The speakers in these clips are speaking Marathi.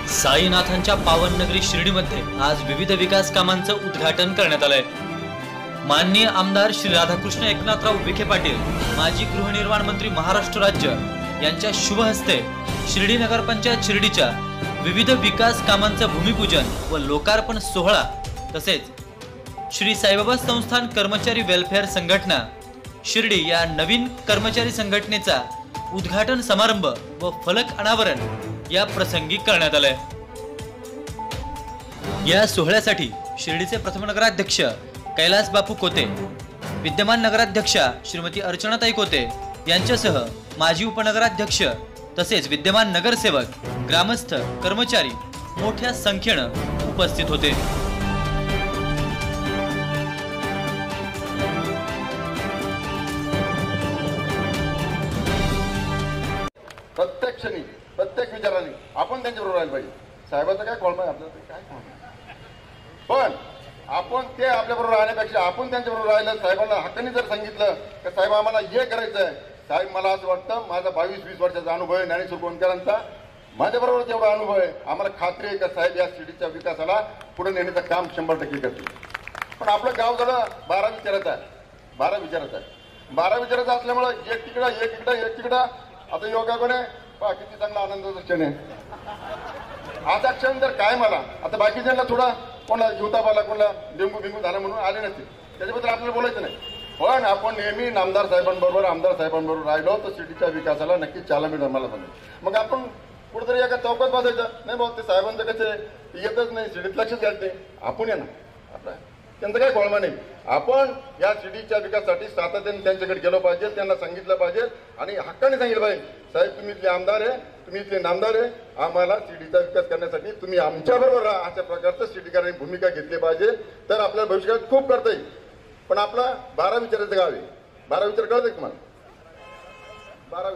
साईनाथांच्या पावन नगरी शिर्डीमध्ये आज विविध विकास कामांचं उद्घाटन करण्यात आलंय। माननीय आमदार श्री राधाकृष्ण एकनाथराव विखे पाटील, माजी गृहनिर्माण मंत्री महाराष्ट्र राज्य यांच्या शुभ हस्ते शिर्डी नगरपंचायत शिर्डीच्या विविध विकास कामांचं भूमिपूजन व लोकार्पण सोहळा तसेच श्री साईबाबा संस्थान कर्मचारी वेलफेअर संघटना शिर्डी या नवीन कर्मचारी संघटनेचा उद्घाटन समारंभ व फलक अनावरण या प्रसंगी करण्यात आले। या सोहळ्यासाठी शिर्डीचे प्रथम नगराध्यक्ष कैलास बापू कोते, विद्यमान नगराध्यक्षा श्रीमती अर्चनाताई कोते यांच्यासह माजी उपनगराध्यक्ष तसेच विद्यमान नगरसेवक, ग्रामस्थ, कर्मचारी मोठ्या संख्येने उपस्थित होते। प्रत्येक क्षणी प्रत्येक विचाराने आपण त्यांच्याबरोबर राहिलं पाहिजे। साहेबाचं काय कॉल आपल्याला काय पण आपण ते आपल्याबरोबर राहण्यापेक्षा आपण त्यांच्याबरोबर राहिलं, साहेबांना हक्काने जर सांगितलं की साहेब आम्हाला हे करायचं आहे, साहेब मला असं वाटतं माझा 22-20 वर्षाचा अनुभव आहे ज्ञानेश्वर गोंदकरांचा, माझ्याबरोबर जेवढा अनुभव आहे आम्हाला खात्री आहे की साहेब या शिर्डीच्या विकासाला पुढे नेण्याचं काम 100% करतील। पण आपलं गाव जरा 12 विचारायचं आहे, 12 विचारायचं असल्यामुळे एक तिकडं आता योगाकडे पहा किती चांगला आनंदाचा क्षण आहे। आता क्षण जर काय मला आता बाकीच्यांना थोडा कोणा जीवतापाला कोणाला डेंगू झाला म्हणून आले नसते, त्याच्याबद्दल आपल्याला बोलायचं नाही। पण आपण नेहमी आमदार साहेबांबरोबर राहिलो तर सिटीच्या विकासाला नक्कीच चालना मिळेल मला पण। मग आपण कुठेतरी एका चौकात बसायचं नाही, भाऊ ते साहेबांचं कसं येतच नाही, सिटीत लक्षच घ्यायचं नाही, आपण या ना आपला त्यांचं काही खोळमा नाही। आपण या सिटीच्या विकासासाठी सातत्याने त्यांच्याकडे गेलो पाहिजे, त्यांना सांगितलं पाहिजे आणि हक्काने सांगितलं पाहिजे साहेब तुम्ही इथले आमदार आहे, तुम्ही इथले नामदार आहे, आम्हाला सिटीचा विकास करण्यासाठी तुम्ही आमच्याबरोबर राहा, अशा प्रकारचं सिटीकरांनी भूमिका घेतली पाहिजे तर आपल्याला भविष्यात खूप करता येईल। पण आपला 12 विचाराचं गाव आहे, 12 विचार कळत आहे तुम्हाला? 12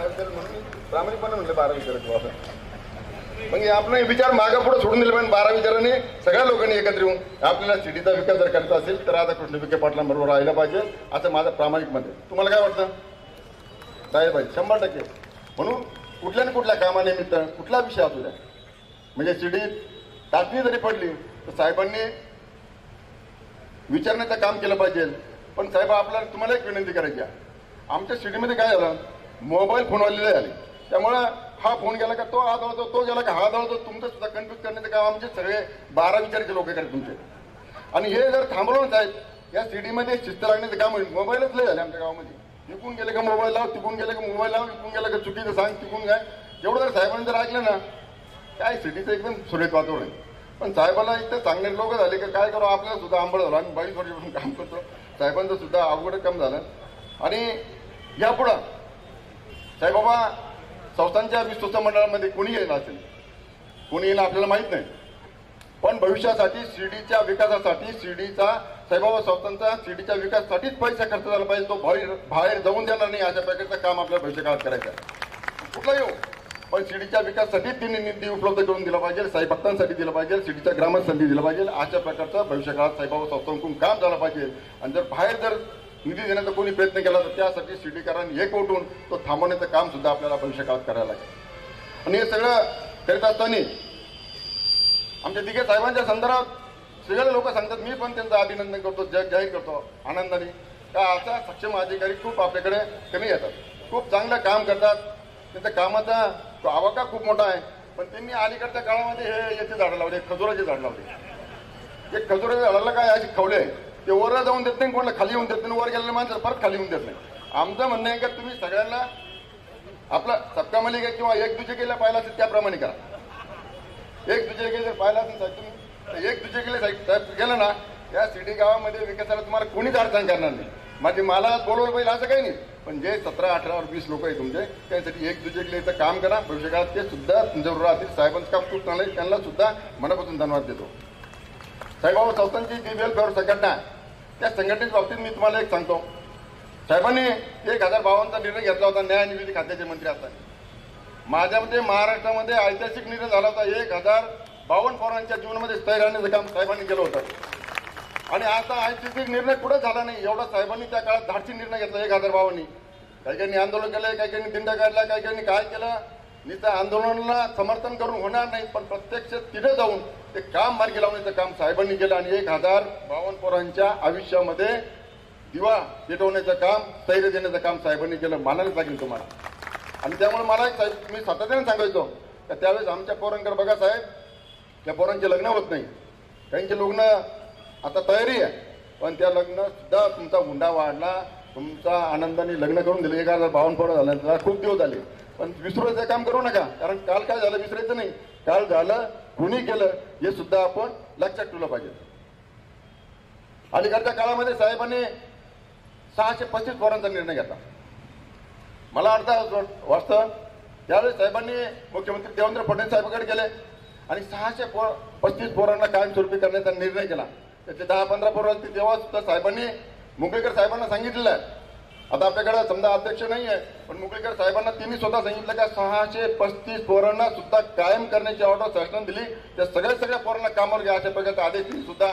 विचार म्हणून प्रामाणिकपणे म्हणले 12 विचाराचं आपण म्हणजे आपण विचार मागे पुढे सोडून दिले पाहिजे। 12 विचारांनी सगळ्या लोकांनी एकत्र येऊन आपल्याला सिटीचा विकास जर करायचा असेल तर राधाकृष्ण विखे पाटलांबरोबर राहिलं पाहिजे असं माझं प्रामाणिक मत आहे। तुम्हाला काय वाटतं? राहिलं पाहिजे 100%। म्हणून कुठल्या ना कुठल्या कामानिमित्त कुठला विषय असू द्या, म्हणजे सिटीत टाचणी जरी पडली तर साहेबांनी विचारण्याचं काम केलं पाहिजे। पण साहेब आपल्याला तुम्हाला एक विनंती करायची आहे, आमच्या सिटीमध्ये काय झालं मोबाईल फोनवाले झाले, त्यामुळं हा फोन गेला का तो हा दळतो, तो गेला का हा दळतो, तुमचं सुद्धा कन्फ्युज करण्याचं काम आमचे सगळे 12 विचाराचे लोक करतात तुमचे। आणि हे जर थांबवलं साहेब या सिटीमध्ये शिस्त लागण्याचं काम होईल। मोबाईलच लय झाले आमच्या गावामध्ये, इकून गेले का मोबाईल लाव, तिकून गेले का मोबाईल लाव, इकून गेलं का चुकीचं सांग, तिकून काय एवढं जर साहेबांनी जर ऐकलं ना काय सिटीचं एकदम सुरेख वातावरण आहे। पण साहेबाला इथं चांगले लोक झाले का काय करू, आपल्याला सुद्धा आंबळ झालं, आम्ही 22 वर्षापासून काम करतो, साहेबांचं सुद्धा अवघड कम झालं। आणि यापुढं साईबाबा संस्थांच्या विश्वस्त मंडळामध्ये कोणी येईल असेल, कोणी येईल आपल्याला माहित नाही, पण भविष्यासाठी शिर्डीच्या विकासासाठी शिर्डीचा साईबाबा संस्थांचा शिर्डीच्या विकासासाठीच पैसा खर्च झाला पाहिजे, तो बाहेर जाऊन देणार नाही अशा प्रकारचं काम आपल्याला भविष्यकाळात करायचं आहे। कुठला येऊ पण शिर्डीच्या विकासासाठी त्यांनी निधी उपलब्ध करून दिला पाहिजे, साई भक्तांसाठी दिला पाहिजे, शिर्डीच्या ग्रामस्थांसाठी दिला पाहिजे, अशा प्रकारचं भविष्यकाळात साईबाबा संस्थांकडून काम झालं पाहिजे। आणि जर बाहेर जर निधी देण्याचा कोणी प्रयत्न केला तर त्यासाठी शिर्डीकरांनी एक उठून तो थांबवण्याचं काम सुद्धा आपल्याला भविष्यकाळात करायला लागेल। आणि हे सगळं करीत असताना आमच्या दिघे साहेबांच्या संदर्भात सगळे लोक सांगतात, मी पण त्यांचं अभिनंदन करतो, जाहीर करतो आनंदाने का असा सक्षम अधिकारी खूप आपल्याकडे कमी येतात, खूप चांगलं काम करतात, त्यांच्या कामाचा आवाका खूप मोठा आहे। पण त्यांनी अलीकडच्या काळामध्ये हे याचे झाडं लावले, खजुराचे झाड लावले। एक खजुराच्या झाडाला काय असे खवले ते वर जाऊन देत नाही, कोणाला खाली येऊन देत नाही, वर गेलेल्या माणसाला परत खाली येऊन देत नाही। आमचं म्हणणं आहे का तुम्ही सगळ्यांना आपला सबका मलिका किंवा एक दुजे गेला पाहिला असेल त्याप्रमाणे करा। एक दुजे गेले पाहिला असेल साहेब तुम्ही एक दुजे गेले साहेब गेलं ना या सिटी गावामध्ये विकासाला तुम्हाला कोणीच अडचण करणार नाही। म्हणजे मला बोलवलं पाहिजे असं काही नाही, पण जे 17, 18 और 20 लोक आहे तुमचे त्यासाठी एक दुजे गेले तर काम करा, भविष्यकाळात ते सुद्धा तुमच्यावर राहतील। साहेबांचं काम खूप चांगलं आहे, त्यांना सुद्धा मनापासून धन्यवाद देतो। साईबाबा संस्थांची जी वेलफेअर संघटना त्या संघटनेच्या बाबतीत मी तुम्हाला एक सांगतो, साहेबांनी 1052चा निर्णय घेतला होता न्याय निधी खात्याचे मंत्री असताना। माझ्या मते महाराष्ट्रामध्ये ऐतिहासिक निर्णय झाला होता, 1052 पोरांच्या जीवनामध्ये स्थैर्य आणण्याचं काम साहेबांनी केलं होतं। आणि आता आयसीसी निर्णय कुठे झाला नाही. एवढा साहेबांनी त्या काळात धाडसी निर्णय घेतला 1000 भावांनी. काही काही आंदोलन केलं, काही काही दिंड काढला, काही काही काय केलं. नुसतं आंदोलनाला समर्थन करून होणार नाही, पण प्रत्यक्ष तिथे जाऊन ते काम मार्गी लावण्याचं काम साहेबांनी केलं आणि 1052 पोरांच्या आयुष्यामध्ये दिवा पेटवण्याचं काम, स्थैर्य देण्याचं काम साहेबांनी केलं. मानायलाच लागेल तुम्हाला. आणि त्यामुळे मला एक साहेब मी सातत्याने सांगायचो की त्यावेळेस आमच्या पोरांकडे बघा साहेब, त्या पोरांचे लग्न होत नाही. काहींचे लग्न आता तयारी आहे, पण त्या लग्न सुद्धा तुमचा हुंडा वाढला, तुमचा आनंदाने लग्न करून दिले. 1052 पोरं झालं, त्याला खूप दिवस झाले. पण विसरायचं काम करू नका, कारण काल काय झालं विसरायचं नाही. काल झालं कुणी केलं हे सुद्धा आपण लक्षात ठेवलं पाहिजे. अलीकडच्या काळामध्ये साहेबांनी 635 पोरांचा निर्णय घेतला. मला वाटतं त्यावेळेस साहेबांनी मुख्यमंत्री देवेंद्र फडणवीस साहेबांकडे गेले आणि 635 पोरांना कायमस्वरूपी करण्याचा निर्णय केला. त्याचे 10-15 पोरं तेव्हा सुद्धा साहेबांनी मुगळीकर साहेबांना सांगितलेलं आहे. आता आपल्याकडे समजा अध्यक्ष नाही आहे, पण मुगळीकर साहेबांना त्यांनी स्वतः सांगितलं का 635 पोरांना सुद्धा कायम करण्याची ऑर्डर शासनाने दिली. त्या सगळ्या पोरांना कामावर घ्या अशा प्रकारचा आदेश त्यांनी सुद्धा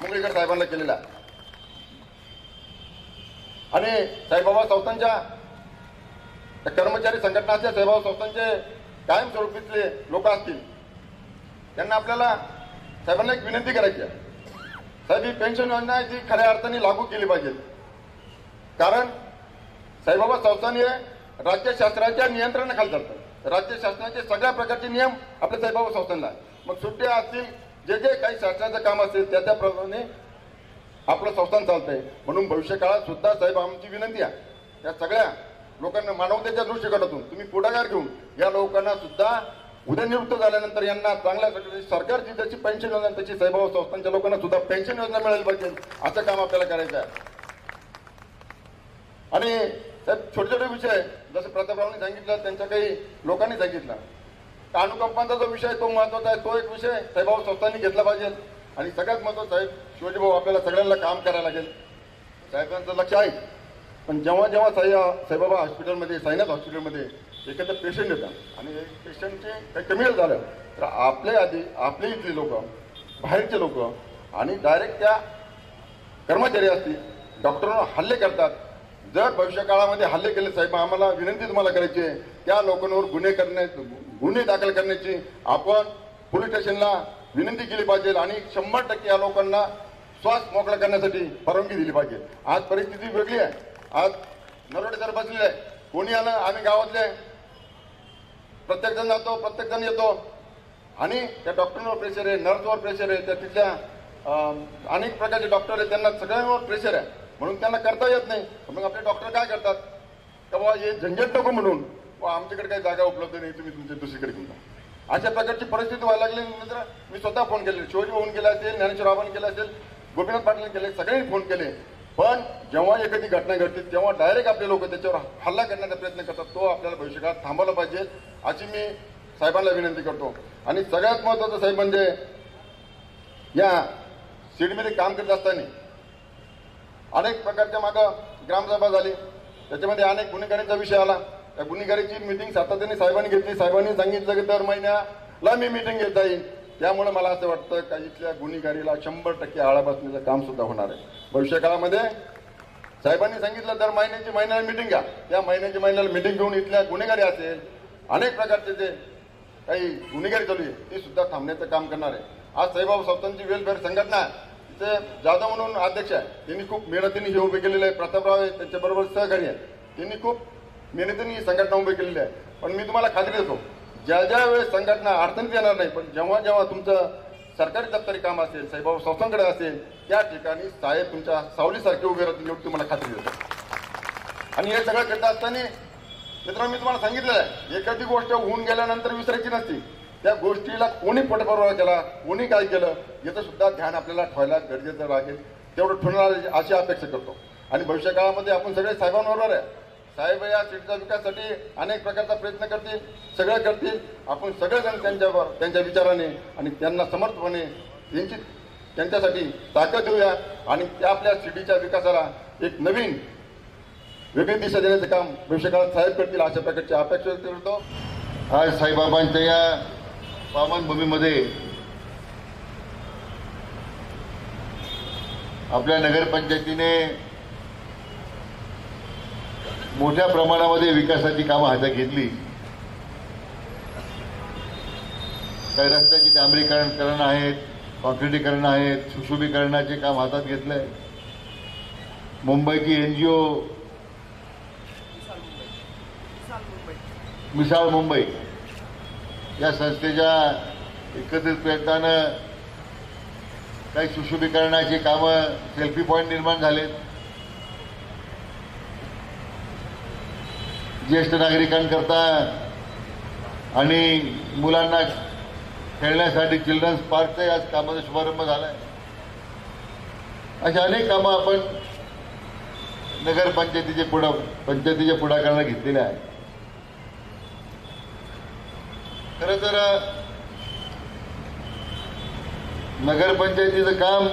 मुगळीकर साहेबांना केलेला आहे. आणि साईबाबा संस्थांच्या कर्मचारी संघटनाच्या साईबाबा संस्थांचे कायमस्वरूपीतले लोक असतील, त्यांना आपल्याला साहेबांना एक विनंती करायची आहे. साहेब, ही पेन्शन योजना जी खऱ्या अर्थाने लागू केली पाहिजे, कारण साईबाबा संस्थान हे राज्य शासनाच्या नियंत्रणाखाली चालतं. राज्य शासनाचे सगळ्या प्रकारचे नियम आपल्या साईबाबा संस्थानला. मग सुट्ट्या असतील, जे जे काही शासनाचं काम असेल त्याप्रमाणे आपलं संस्थान चालतंय. म्हणून भविष्य काळात सुद्धा साहेब आमची विनंती आहे या सगळ्या लोकांना मानवतेच्या दृष्टिकोनातून तुम्ही पुढाकार घेऊन या लोकांना सुद्धा उद्या निवृत्त झाल्यानंतर यांना चांगल्या सरकारची जशी पेन्शन योजना त्याची साईबाबा संस्थांच्या लोकांना सुद्धा पेन्शन योजना मिळाली पाहिजे, असं काम आपल्याला करायचं आहे. आणि साहेब, छोटे छोटे विषय जसं प्रतापरावांनी सांगितलं, त्यांच्या काही लोकांनी सांगितलं, अनुकंपांचा जो विषय तो महत्वाचा आहे. तो एक विषय साईबाबा संस्थांनी घेतला पाहिजे. आणि सगळ्यात महत्वाचं साहेब, शिवाजी भाऊ, आपल्याला सगळ्यांना काम करायला लागेल. साहेबांचं लक्ष आहे, पण जेव्हा जेव्हा साईबाबा हॉस्पिटलमध्ये, साईनाथ हॉस्पिटलमध्ये एखादं पेशंट येतात आणि पेशंटचे काही कमी झालं तर आपले इथले लोक, बाहेरचे लोक आणि डायरेक्ट त्या कर्मचारी असतील डॉक्टरांवर हल्ले करतात. जर भविष्य काळामध्ये हल्ले केले साहेब, आम्हाला विनंती तुम्हाला करायची आहे, त्या लोकांवर गुन्हे दाखल करण्याची आपण पोलीस स्टेशनला विनंती केली पाहिजे आणि 100% या लोकांना श्वास मोकळा करण्यासाठी परवानगी दिली पाहिजे. आज परिस्थिती वेगळी आहे. आज नरोडे सर बसलेले आहे, कोणी आलं, आम्ही गावातले प्रत्येक जण जातो, प्रत्येक जण येतो आणि त्या डॉक्टरांवर प्रेशर आहे, नर्सवर प्रेशर आहे, त्या तिथल्या अनेक प्रकारचे डॉक्टर आहेत, त्यांना सगळ्यांवर प्रेशर आहे. म्हणून त्यांना करता येत नाही. मग आपले डॉक्टर काय करतात का बाबा हे झंझट नको म्हणून आमच्याकडे काही जागा उपलब्ध नाही, तुम्ही तुमच्या दुसरीकडे घेऊन जा. अशा प्रकारची परिस्थिती व्हायला लागली. नंतर मी स्वतः फोन केले, शिवाजी भाऊन केला असेल, ज्ञानेश्वर रावांनी केला असेल, गोपीनाथ पाटील केले, सगळ्यांनी फोन केले. पण जेव्हा एखादी घटना घडते तेव्हा डायरेक्ट आपले लोक त्याच्यावर हल्ला करण्याचा प्रयत्न करतात. तो आपल्याला भविष्यकाळात थांबवला पाहिजे अशी मी साहेबांना विनंती करतो. आणि सगळ्यात महत्वाचं साहेब म्हणजे या सिडमध्ये काम करत असताना अनेक प्रकारच्या मागं ग्रामसभा झाली, त्याच्यामध्ये अनेक गुन्हेगारीचा विषय आला. त्या गुन्हेगारीची मिटिंग सातत्याने साहेबांनी घेतली. साहेबांनी सांगितलं की दर महिन्याला मी मिटिंग घेत जाईल. त्यामुळे मला असं वाटतं का इथल्या गुन्हेगारीला 100% आळा बसण्याचं काम सुद्धा होणार आहे. भविष्य काळामध्ये साहेबांनी सांगितलं दर महिन्याला मिटिंग घ्या. त्या महिन्याला मिटिंग घेऊन इथल्या गुन्हेगारी असेल, अनेक प्रकारचे जे काही गुन्हेगारी चालू आहे ती सुद्धा थांबण्याचं काम करणार आहे. आज साईबाबा संस्थांची वेलफेअर संघटना तिथे जाधव म्हणून अध्यक्ष आहे, त्यांनी खूप मेहनतीने हे उभे केलेले आहे. प्रतापराव आहे, त्यांच्याबरोबर सहकारी आहे, त्यांनी खूप मेहनतीने ही संघटना उभी केलेली आहे. पण मी तुम्हाला खात्री देतो, ज्या वेळेस संघटना अडचणीत येणार नाही, पण जेव्हा जेव्हा तुमचं सरकारी दप्तरी काम असेल, साईबाबा संस्थांकडे असेल, त्या ठिकाणी साहेब तुमच्या सावलीसारखे उभे राहतील एवढी तुम्हाला खात्री देतो. आणि हे सगळं करत असताना मित्रांनो मी तुम्हाला सांगितलेलं आहे, एखादी गोष्ट होऊन गेल्यानंतर विसरायची नसती. त्या गोष्टीला कोणी पटपुरावा केला, कोणी काय केलं याचं सुद्धा ध्यान आपल्याला ठेवायला गरजेचं लागेल. तेवढं ठेवणार अशी अपेक्षा करतो. आणि भविष्य काळामध्ये आपण सगळे साहेबांबरोबर आहे. साहेब या सीटच्या विकासासाठी अनेक प्रकारचा प्रयत्न करतील, सगळं करतील. आपण सगळेजण त्यांच्या विचाराने आणि त्यांना समर्थपणे त्यांच्यासाठी ताकद देऊया आणि त्या आपल्या सिटीच्या विकासाला एक नवीन वेगळी दिशा देण्याचं काम भविष्यकाळात साहेब करतील अशा प्रकारची अपेक्षा करतो. आज साईबाबांच्या या पावनभूमीमध्ये आपल्या नगरपंचायतीने मोठ्या प्रमाणामध्ये विकासाची कामं हातात घेतली. काही रस्त्याची डांबरीकरण आहेत, कॉन्क्रिटीकरण आहेत, सुशोभीकरणाचे काम हातात घेतलंय. मुंबईची NGO मिसाळ मुंबई या संस्थेच्या एकत्रित प्रयत्नानं काही सुशोभीकरणाची कामं, सेल्फी पॉइंट निर्माण झालेत. ज्येष्ठ नागरिकांकरता आणि मुलांना खेळण्यासाठी चिल्ड्रन्स पार्कचा आज कामाचा शुभारंभ झालाय. अशा अनेक कामं आपण पंचायतीच्या पुढाकाराने घेतलेल्या आहेत. खरं तर नगरपंचायतीचं काम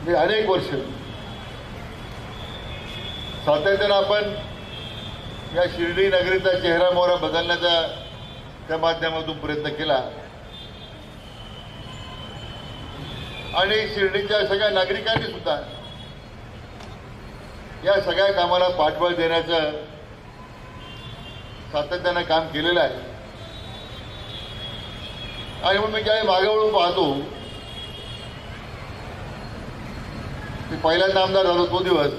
हे अनेक वर्ष सातत्यानं आपण या शिर्डी नगरीचा चेहरा मोहरा बदलण्याचा त्या माध्यमातून प्रयत्न केला आणि शिर्डीच्या सगळ्या नागरिकांनी सुद्धा या सगळ्या कामाला पाठबळ देण्याचं सातत्यानं काम केलेलं आहे. आणि म्हणून मी ज्यावेळी मागे वळून पाहतो मी पहिल्यांदा आमदार झालो तो दिवस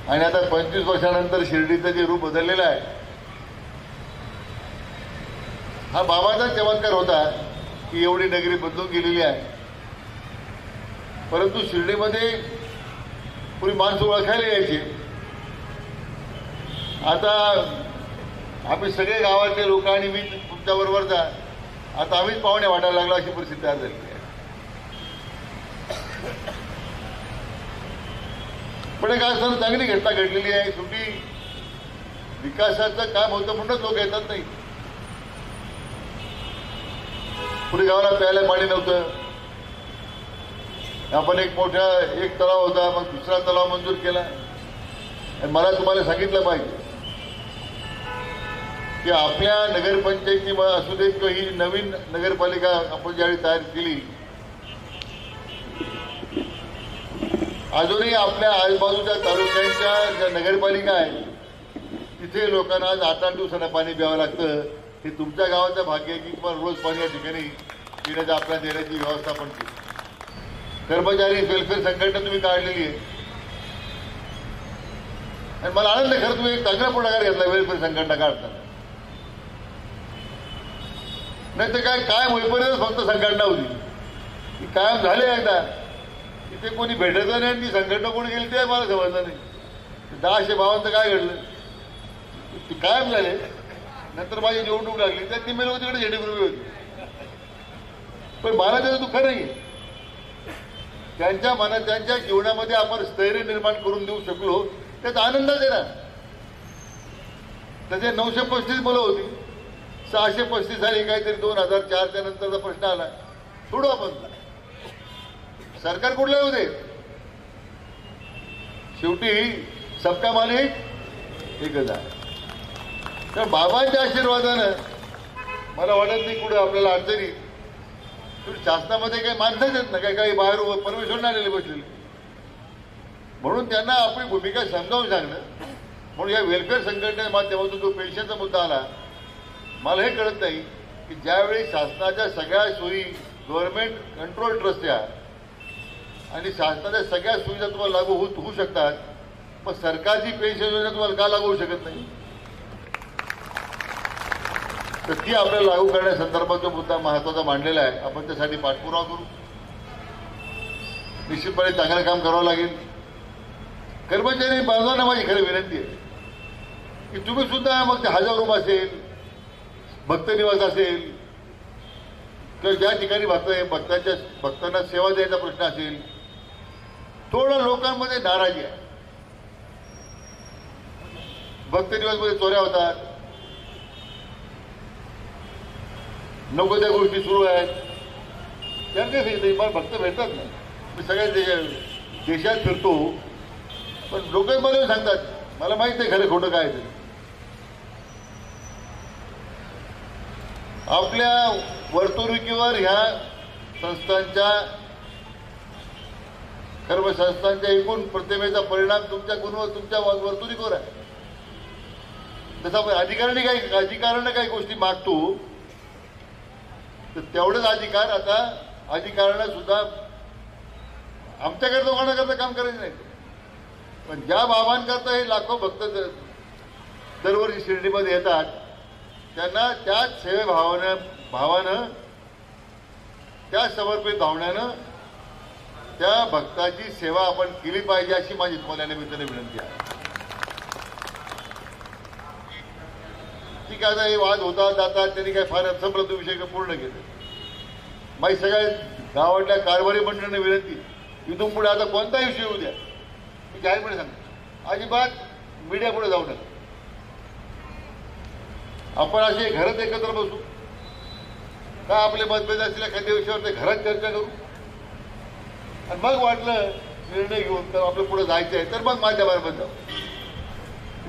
आणि आता 25 वर्षानंतर शिर्डीचं जे रूप बदललेलं आहे, हा बाबाचाच चमत्कार होता की एवढी नगरी बदलून गेलेली आहे. परंतु शिर्डीमध्ये पूर्वी माणसं ओळखायला यायची. आता आम्ही सगळे गावातले लोक आणि मी तुमच्याबरोबर जा, आता आम्हीच पाहुणे वाटायला लागलो अशी परिस्थिती तयार झाली आहे. पण एक आज चांगली घटना घडलेली आहे. शेवटी विकासाचं काम होतं म्हणूनच लोक येतात नाही. पुढे गावाला प्यायला पाणी नव्हतं. आपण एक तलाव होता, मग दुसरा तलाव मंजूर केला. आणि मला तुम्हाला सांगितलं पाहिजे की आपल्या नगरपंचायती असू देत किंवा ही नवीन नगरपालिका आपण ज्यावेळी तयार केली, अजूनही आपल्या आजूबाजूच्या तालुक्यांच्या ज्या नगरपालिका आहेत तिथे लोकांना आज 8-8 दिवसांना पाणी प्यावं लागतं. हे तुमच्या गावाचं भाग्य आहे की तुम्हाला रोज पाणी या ठिकाणी पिण्याच्या आपल्या देण्याची व्यवस्था पण केली. कर्मचारी वेलफेअर संघटना तुम्ही काढलेली आहे आणि मला आनंद आहे. खरं तुम्ही एक चांगला पुढाकार घेतला वेलफेअर संघटना काढताना. नाही तर कायम होईपर्यंत फक्त संघटना होती, ती कायम झाली एकदा तिथे कोणी भेटायचं नाही आणि ती संघटना कोणी गेली ते मला समजलं नाही. 1052 काय घडलं ती कायम झाले. नंतर माझी निवडणूक लागली त्यात ती मेल तिकडे झेंडेपूर्वी होती. पण मला त्याचं दुःख नाही. त्यांच्या मनात त्यांच्या जीवनामध्ये आपण स्थैर्य निर्माण करून देऊ शकलो त्याचा आनंदच आहे ना. त्याचे 935 मुलं होती, 635 झाली काहीतरी 2004च्या नंतरचा प्रश्न आला. सोडू आपण, सरकार कुठलं होते, शेवटी सबका मालिक एकच आहे. तर बाबांच्या आशीर्वादानं मला वाटत नाही कुठे आपल्याला अडचणी. शासनामध्ये काही माणसंच आहेत ना, काही बाहेर परमिशन आलेले बसलेले, म्हणून त्यांना आपली भूमिका समजावून सांगणं. म्हणून या वेलफेअर संघटनेच्या माध्यमातून जो पेन्शनचा मुद्दा आला, मला हे कळत नाही की ज्यावेळी शासनाच्या सगळ्या सोयी गव्हर्नमेंट कंट्रोल ट्रस्टच्या आणि शासनाच्या सगळ्या सुविधा तुम्हाला लागू होऊ शकतात, मग सरकारची पेन्शन योजना तुम्हाला का लागू होऊ शकत नाही? तर ती आपल्याला लागू करण्यासंदर्भात मुद्दा महत्वाचा मांडलेला आहे. आपण त्यासाठी पाठपुरावा करू. निश्चितपणे चांगलं काम करावं लागेल. कर्मचारी बांधवांना माझी खरी विनंती आहे की तुम्ही सुद्धा मग ते 1000 रूम असेल, भक्त निवास असेल किंवा ज्या ठिकाणी भक्तांना सेवा द्यायचा प्रश्न असेल, थोडं लोकांमध्ये नाराजी आहे. भक्त निवासमध्ये चोऱ्या होतात, नको त्या गोष्टी सुरू आहेत. त्यांना सांगितलं मला भक्त भेटतात नाही. मी सगळ्या देशात फिरतो, पण लोक मला सांगतात मला माहित नाही खरं खोटं काय ते. आपल्या वर्तणुकीवर ह्या संस्थांच्या खरं संस्थांच्या एकूण प्रतिमेचा परिणाम तुमच्या गुणवर, तुमच्या वर्तुणुकीवर आहे. तसं आपण अधिकाराने काही गोष्टी मागतो, तर तेवढेच अधिकार आता अधिकाराला सुद्धा आमच्याकडे दोघांना काम करायचं नाही. पण ज्या बाबांकरता हे लाखो भक्त दरवर्षी शिर्डीमध्ये येतात, त्यांना त्याच भावानं त्या समर्पित भावनेनं त्या भक्ताची सेवा आपण केली पाहिजे, अशी माझी तुम्हाला निमित्ताने विनंती आहे. ठीक आहे, आता हे वाद होतात जातात, त्यांनी काय फार संप्रत विषय पूर्ण केले. माझी सगळ्या गावातल्या कारभारी मंडळांना विनंती, इथून पुढे आता कोणताही विषय होऊ द्या, मी जाहीरपणे सांगतो, अजिबात मीडिया पुढे जाऊ नका. आपण असे घरात एकत्र बसू का, आपले मतभेद असलेल्या एखाद्या विषयावर ते घरात चर्चा करू, आणि मग वाटलं निर्णय घेऊन तर आपलं पुढे जायचं आहे तर मग माध्यमांमध्ये जाऊ.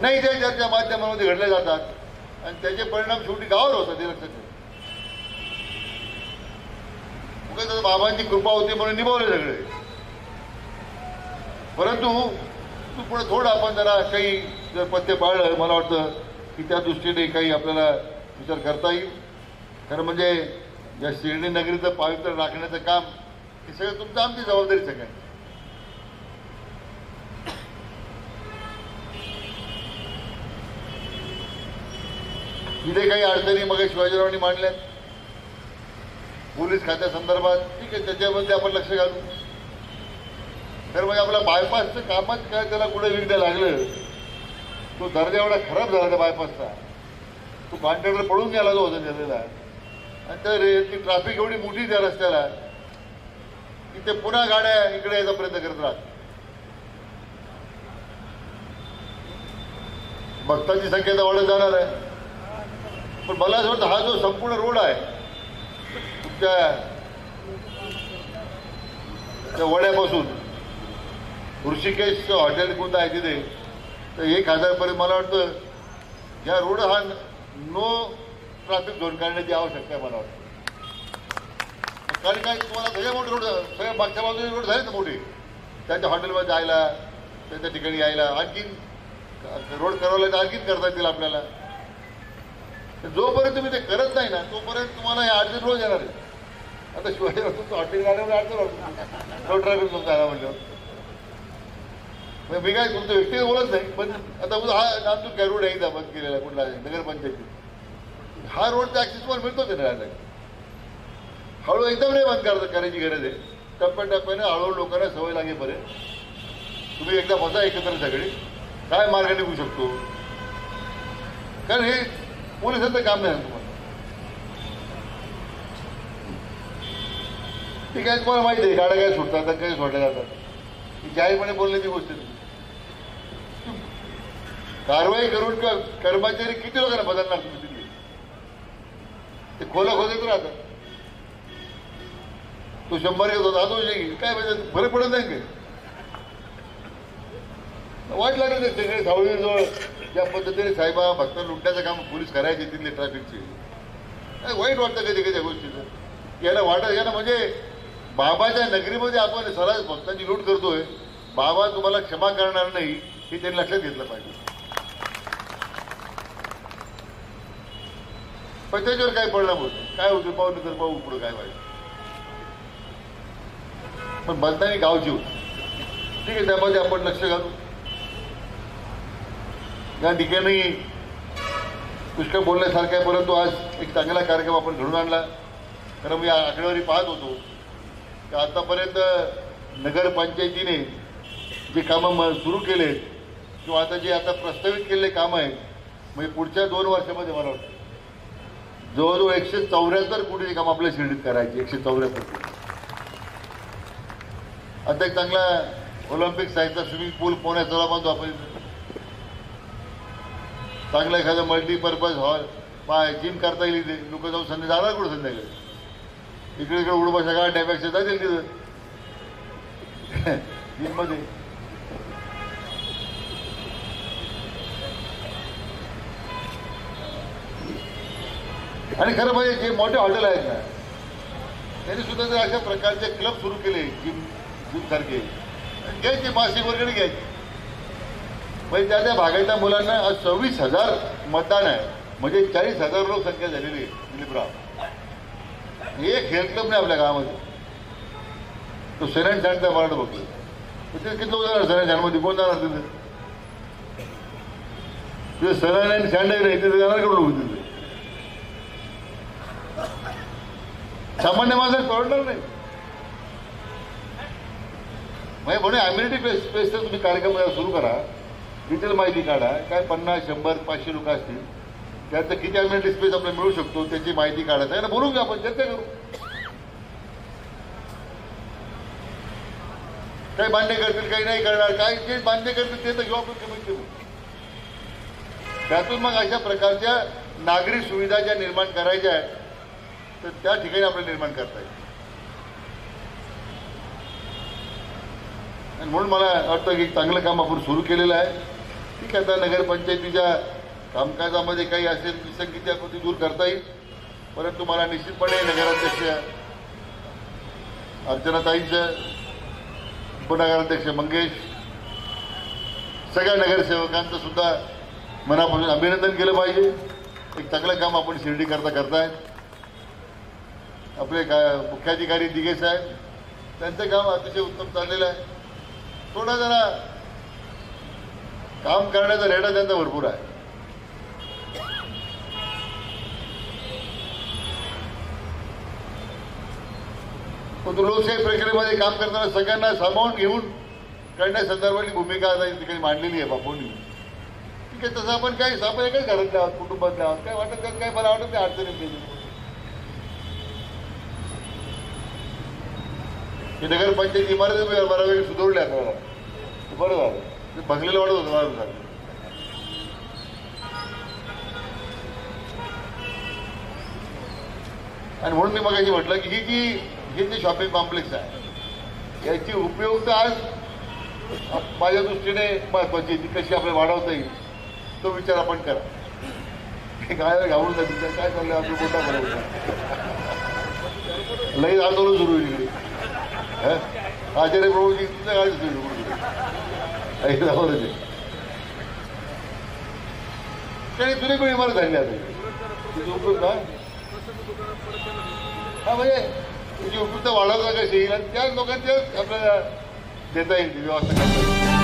नाही, त्या चर्चा माध्यमांमध्ये घडल्या जातात आणि त्याचे परिणाम शेवटी गावावर होतात, हे लक्षात ठेवा. बाबांची कृपा होती म्हणून निभावले सगळे, परंतु तू पुढे थोडं आपण जरा काही जर पथ्य पाळलं, मला वाटतं की त्या दृष्टीने काही आपल्याला विचार करता येईल. खरं म्हणजे या शिर्डी नगरीचं पावित्र्य राखण्याचं काम हे सगळं तुमचं, आमची जबाबदारी सगळ्यांची. इथे काही अडचणी मग शिवाजीरावांनी मांडल्यात पोलीस खात्यासंदर्भात, ठीक आहे, त्याच्यामध्ये आपण लक्ष घालू. तर म्हणजे आपला बायपासचं कामच काय त्याला कुठे विघ्न लागलं, तो दर्जा एवढा खराब झाला त्या बायपासचा, तो कॉन्ट्रॅक्टर पळून गेला जो होता झालेला, आणि तर ती ट्रॅफिक एवढी मोठी त्या रस्त्याला की ते पुन्हा गाड्या इकडे यायचा प्रयत्न करत राहतात. भक्तांची संख्या तर वाढत जाणार आहे, पण मला असं वाटतं हा जो संपूर्ण रोड आहे तुमच्या त्या वड्यापासून ऋषिकेश हॉटेल कोणतं आहे तिथे, तर 1000 पर्यंत मला वाटतं या रोड हा नो ट्रॅफिक झोन करण्याची आवश्यकता आहे मला वाटतं. कारण काय तुम्हाला सगळे मोठे रोड, सगळ्या मागच्या बाजूने रोड झाले ना मोठे, त्यांच्या हॉटेलमध्ये जायला, त्यांच्या ठिकाणी यायला, आणखीन रोड करवला तर आणखीन करता येतील आपल्याला. जोपर्यंत तुम्ही ते करत नाही ना, तोपर्यंत तुम्हाला हे अडचण रोज येणार आहे. आता शिवाजी तुमचं हॉटेल गाड्यावर अडचण रोड ट्रॅफिक तुमचा आला म्हटलं, मी काय तुमचं व्यक्ती बोलत नाही, पण आता हा नामचूक काय रोड एकदा बंद केलेला कुठला नगरपंचायती, हा रोडचा ऍक्सेस तुम्हाला मिळतो ते नाही, हळू एकदम नाही बंद करायची गरज आहे. टप्प्याटप्प्याने हळूहळू लोकांना सवय लागेपर्यंत तुम्ही एकदा बसा एकत्र सगळे, काय मार्ग निघू शकतो. कारण हे पोलिसांचं काम नाही तुम्हाला, ठीक आहे, तुम्हाला माहिती आहे गाड्या काय सुटतात काय सोडल्या जातात, ही जाहीरपणे बोलण्याची गोष्ट नाही. कारवाई करून किंवा कर्मचारी किती लोकांना बदलणार तुम्ही तिथे, ते खोला खोदत राहतात. तो 100 घेत होता, 200 घेईल, काय म्हणजे फरक पडत नाही काय. वाईट लागत नाही सगळे सावळीजवळ ज्या पद्धतीने साहेबा भक्त लुटण्याचं काम पोलीस करायचे तिथले ट्रॅफिकचे, वाईट वाटतं कधी कधी त्या गोष्टीचं. याला वाटत याला म्हणजे बाबाच्या नगरीमध्ये आपण सर्रास भक्तांची लूट करतोय, बाबा तुम्हाला क्षमा करणार नाही हे त्यांनी लक्षात घेतलं पाहिजे. पण त्याच्यावर काय परिणाम होतो, काय होतं पाहू तर पाहू पुढं काय पाहिजे. पण बदनामी गावची होती, ठीक आहे, त्यामध्ये आपण लक्ष घालू. या ठिकाणी पुष्कळ बोलण्यासारखं आहे, परंतु आज एक चांगला कार्यक्रम आपण घडून आणला. कारण मी आकडेवारी पाहत होतो की आतापर्यंत नगरपंचायतीने जे कामं सुरू केले किंवा आता जे आता प्रस्तावित केलेले कामं आहेत, म्हणजे पुढच्या 2 वर्षामध्ये मला वाटतं जवळजवळ 174 कोटीचे काम आपल्या शिर्डीत करायचे. 174 कोटी. आता एक चांगला ऑलिम्पिक साईजचा स्विमिंग पूल पुण्याचा बांधतो आपण, चांगला एखादा मल्टीपर्पज हॉल जिम करता येईल इथे. लोक जाऊन जाणार कुठं संध्याकाळी, इकडे इकडे उडबा सगळा टायपॅक्स जातील तिथं जिममध्ये. आणि खरं म्हणजे जे मोठे हॉटेल आहेत ना त्यांनी सुद्धा जर अशा प्रकारचे क्लब सुरू केले जिम सारखे, घ्यायची मासिक वर्गणी घ्यायची. म्हणजे त्या भागातल्या मुलांना आज 26,000 मतदान आहे, म्हणजे 40,000 लोकसंख्या झालेली आहे. दिलीपराव एक हेल्थ क्लब नाही आपल्या गावामध्ये. तो सेनॅन सँडचा वार्ड बघतो, तिथे किती लोक जाणार सेनॅन सँडमध्ये? कोण जाणार तिथे? तिथे सेनॅन अँड सँड नाही, तिथे जाणार का लोक? तिथे सामान्य माणसाला परवडणार नाही. म्हणून अम्युनिटी स्पेस तर तुम्ही कार्यक्रम सुरू करा, डिटेल माहिती काढा. काय 50, 100, 500 लोक असतील, त्यात किती अम्युनिटी स्पेस आपल्याला मिळू शकतो त्याची माहिती काढायचं आहे ना. बोलून घ्या, आपण चर्चा करू. काही मान्य करतील, काही नाही करणार. काय जे मान्य करतील ते तर घेऊ आपण कमीत कमी. त्यातून मग अशा प्रकारच्या नागरी सुविधा ज्या निर्माण करायच्या आहेत तर त्या ठिकाणी आपल्याला निर्माण करता येईल. आणि म्हणून मला वाटतं की चांगलं काम आपण सुरू केलेलं आहे. ठीक आहे, आता नगरपंचायतीच्या कामकाजामध्ये काही असेल विसंगती ती आपण ती दूर करता येईल. परंतु मला निश्चितपणे नगराध्यक्ष अर्चनाताईंचं, उपनगराध्यक्ष मंगेश, सगळ्या नगरसेवकांचं सुद्धा मनापासून अभिनंदन केलं पाहिजे. एक चांगलं काम आपण शिर्डी करतायत. आपले मुख्याधिकारी दिघे साहेब, त्यांचं काम अतिशय उत्तम चाललेलं आहे. थोडा जरा काम करण्याचा रेडा त्यांचा भरपूर आहे. परंतु लोकशाही प्रक्रियेमध्ये काम करताना सगळ्यांना सामावून घेऊन करण्यासंदर्भातली भूमिका आता ठिकाणी मांडलेली आहे बापूंनी. ठीक आहे, तसं आपण काय आपण एकच घरातले आहोत, कुटुंबातले आहोत. काय वाटत त्यात काय मला वाटत नाही अडचणी केली. ही नगरपंचायत इमारती बऱ्यापैकी सुधारल्या आता, बरं झालं. ते बंगलेला वाटत होतं मला. आणि म्हणून मी मगाशी म्हटलं की हे जे शॉपिंग कॉम्प्लेक्स आहे याची उपयोगिता आज माझ्या दृष्टीने महत्वाची. ती कशी आपल्याला वाढवता येईल तो विचार आपण करा. काय घाबरून जातील, काय चाललंय आपलं मोठा करायचं, लई आंदोलन सुरू होईल इकडे. आचार्य प्रभूजी तुमचं काय दिसतो त्याने तुला पण इमारत झाली आता तिची उपयुक्त. हा म्हणजे तिची उपयुक्त वाढवता कशी येईल आणि त्याच लोकांच्या आपल्याला देता येईल, व्यवस्था करता येईल.